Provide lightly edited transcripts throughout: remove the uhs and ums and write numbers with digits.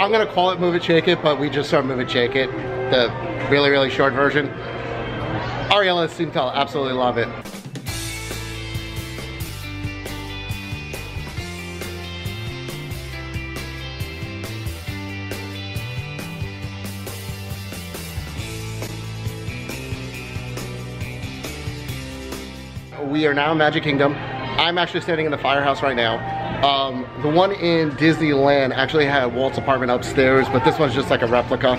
I'm gonna call it Move It Shake It, but we just saw Move It Shake It, the really, really short version. Ariella and Simtel absolutely love it. We are now in Magic Kingdom. I'm actually standing in the firehouse right now. The one in Disneyland actually had Walt's apartment upstairs, but this one's just like a replica.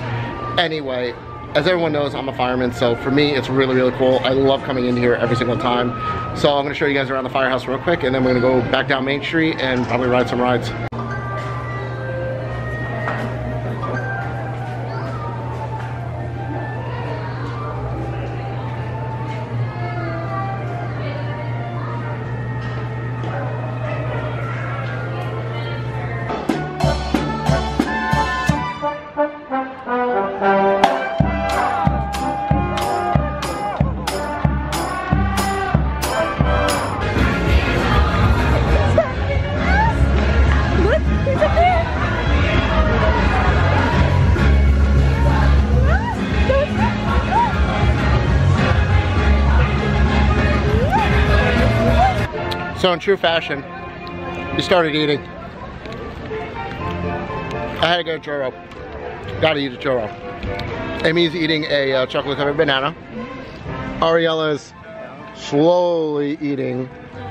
Anyway, as everyone knows, I'm a fireman, so for me, it's really, really cool. I love coming in here every single time. So I'm gonna show you guys around the firehouse real quick, and then we're gonna go back down Main Street and probably ride some rides. So in true fashion, we started eating. I had to get a churro. Gotta eat a churro. Amy's eating a chocolate covered banana. Ariella's slowly eating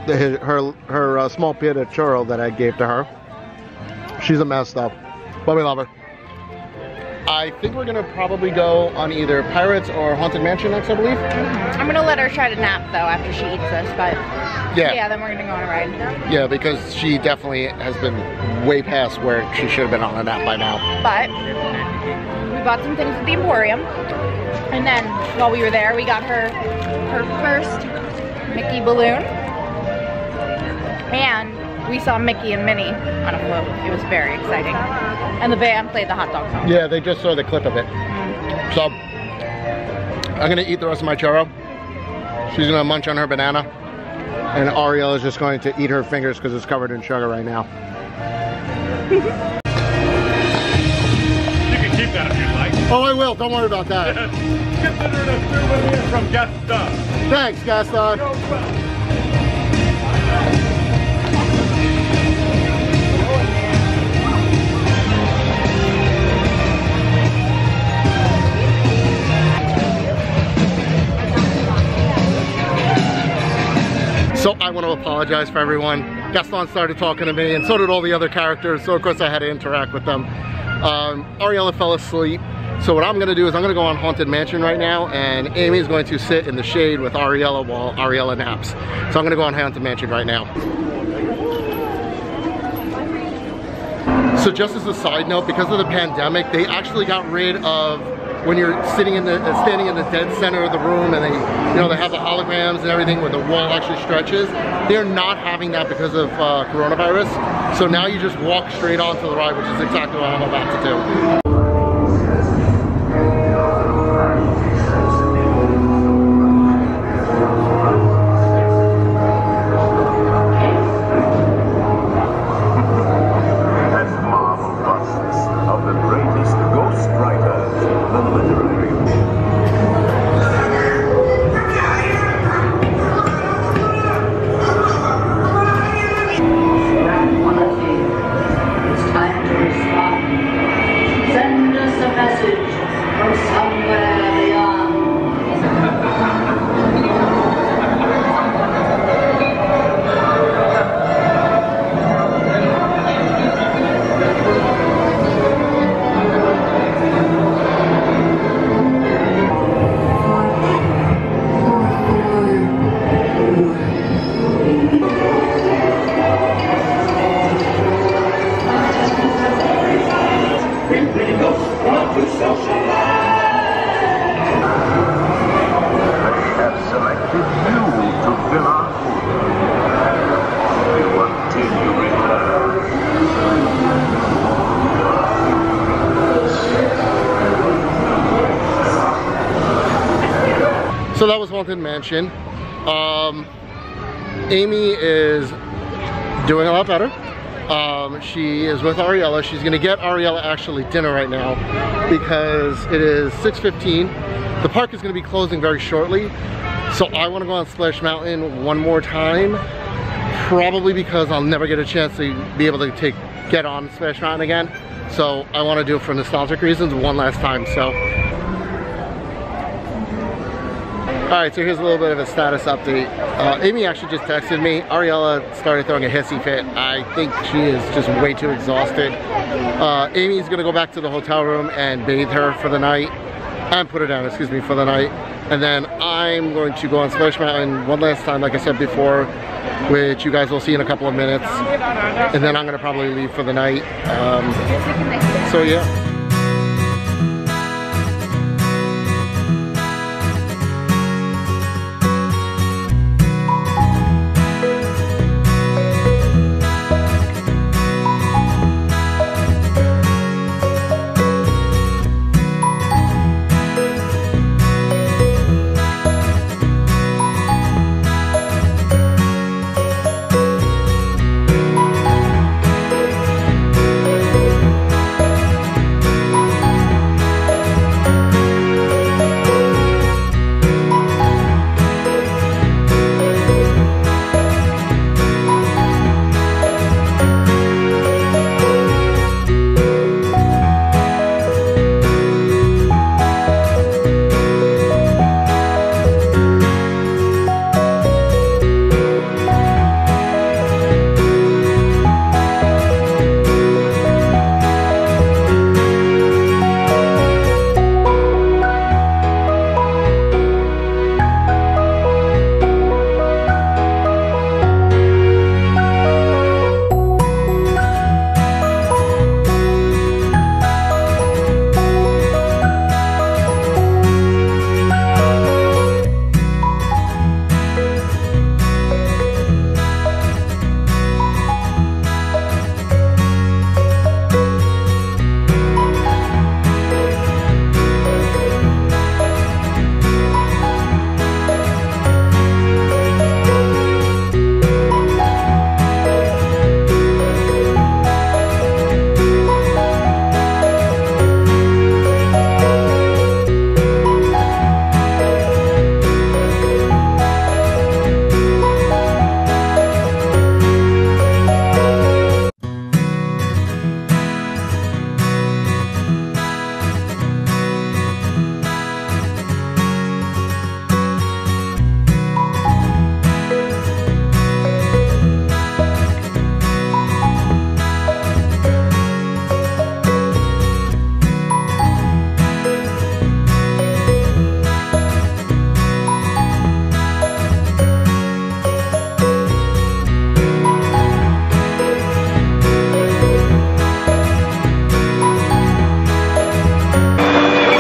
her small bit of churro that I gave to her. She's a mess though, but we love her. I think we're gonna probably go on either Pirates or Haunted Mansion next, I believe. I'm gonna let her try to nap though after she eats this, but yeah, then we're gonna go on a ride. Yeah, because she definitely has been way past where she should have been on a nap by now. But we bought some things at the Emporium, and then while we were there, we got her first Mickey balloon, and we saw Mickey and Minnie on a float. It was very exciting. And the band played the hot dog song. Yeah, they just saw the clip of it. So, I'm gonna eat the rest of my churro. She's gonna munch on her banana. And Ariella is just going to eat her fingers because it's covered in sugar right now. You can keep that if you'd like. Oh, I will. Don't worry about that. Consider it a souvenir from Gaston. Thanks, Gaston. No problem. So I want to apologize for everyone. Gaston started talking to me and so did all the other characters, so of course I had to interact with them. Ariella fell asleep, so what I'm gonna do is I'm gonna go on Haunted Mansion right now, and Amy's going to sit in the shade with Ariella while Ariella naps. So I'm gonna go on Haunted Mansion right now. So just as a side note, because of the pandemic, they actually got rid of when you're standing in the dead center of the room, and they have the holograms and everything where the wall actually stretches. They're not having that because of coronavirus. So now you just walk straight onto the ride, which is exactly what I'm about to do. So that was Haunted Mansion. Amy is doing a lot better. She is with Ariella. She's gonna get Ariella actually dinner right now because it is 6:15. The park is gonna be closing very shortly. So I wanna go on Splash Mountain one more time. Probably because I'll never get a chance to be able to get on Splash Mountain again. So I wanna do it for nostalgic reasons one last time, so. Alright, so here's a little bit of a status update. Amy actually just texted me. Ariella started throwing a hissy fit. I think she is just way too exhausted. Amy's gonna go back to the hotel room and bathe her for the night. And put her down, excuse me, for the night. And then I'm going to go on Splash Mountain one last time, like I said before, which you guys will see in a couple of minutes. And then I'm gonna probably leave for the night. So yeah.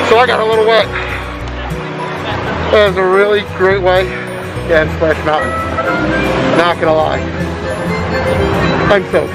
So I got a little wet. That was a really great way to end Splash Mountain. Not gonna lie. I'm soaked.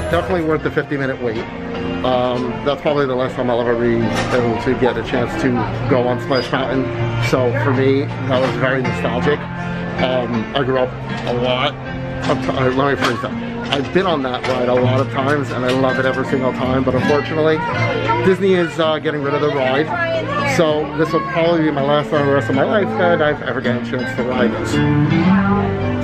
Definitely worth the 50-minute wait. That's probably the last time I'll ever be able to get a chance to go on Splash Mountain. So for me, that was very nostalgic. I grew up a lot. Let me phrase that. I've been on that ride a lot of times and I love it every single time, but unfortunately, Disney is getting rid of the ride. So this will probably be my last time the rest of my life that I've ever gotten a chance to ride this.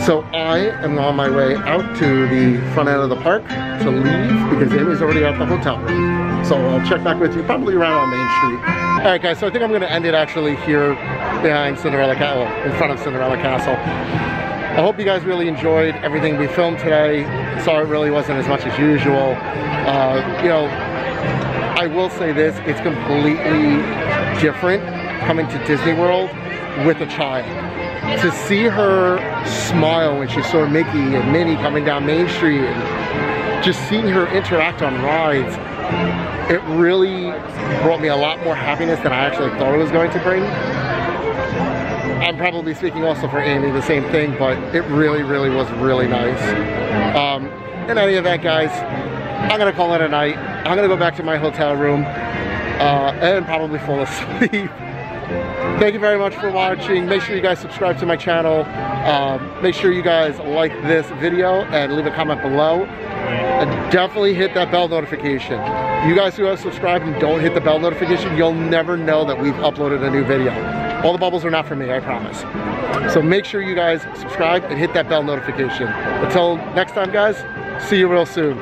So I am on my way out to the front end of the park to leave because Amy's already at the hotel room. So I'll check back with you probably around on Main Street. All right, guys, so I think I'm gonna end it actually here behind Cinderella Castle, in front of Cinderella Castle. I hope you guys really enjoyed everything we filmed today. Sorry it really wasn't as much as usual. You know, I will say this, it's completely different coming to Disney World with a child. To see her smile when she saw Mickey and Minnie coming down Main Street and just seeing her interact on rides, it really brought me a lot more happiness than I actually thought it was going to bring. I'm probably speaking also for Amy, the same thing, but it really, really was really nice. In any event, guys, I'm gonna call it a night. I'm gonna go back to my hotel room and probably fall asleep. Thank you very much for watching. Make sure you guys subscribe to my channel. Make sure you guys like this video and leave a comment below. And definitely hit that bell notification. You guys who have subscribed and don't hit the bell notification, you'll never know that we've uploaded a new video. All the bubbles are not for me, I promise. So make sure you guys subscribe and hit that bell notification. Until next time, guys, see you real soon.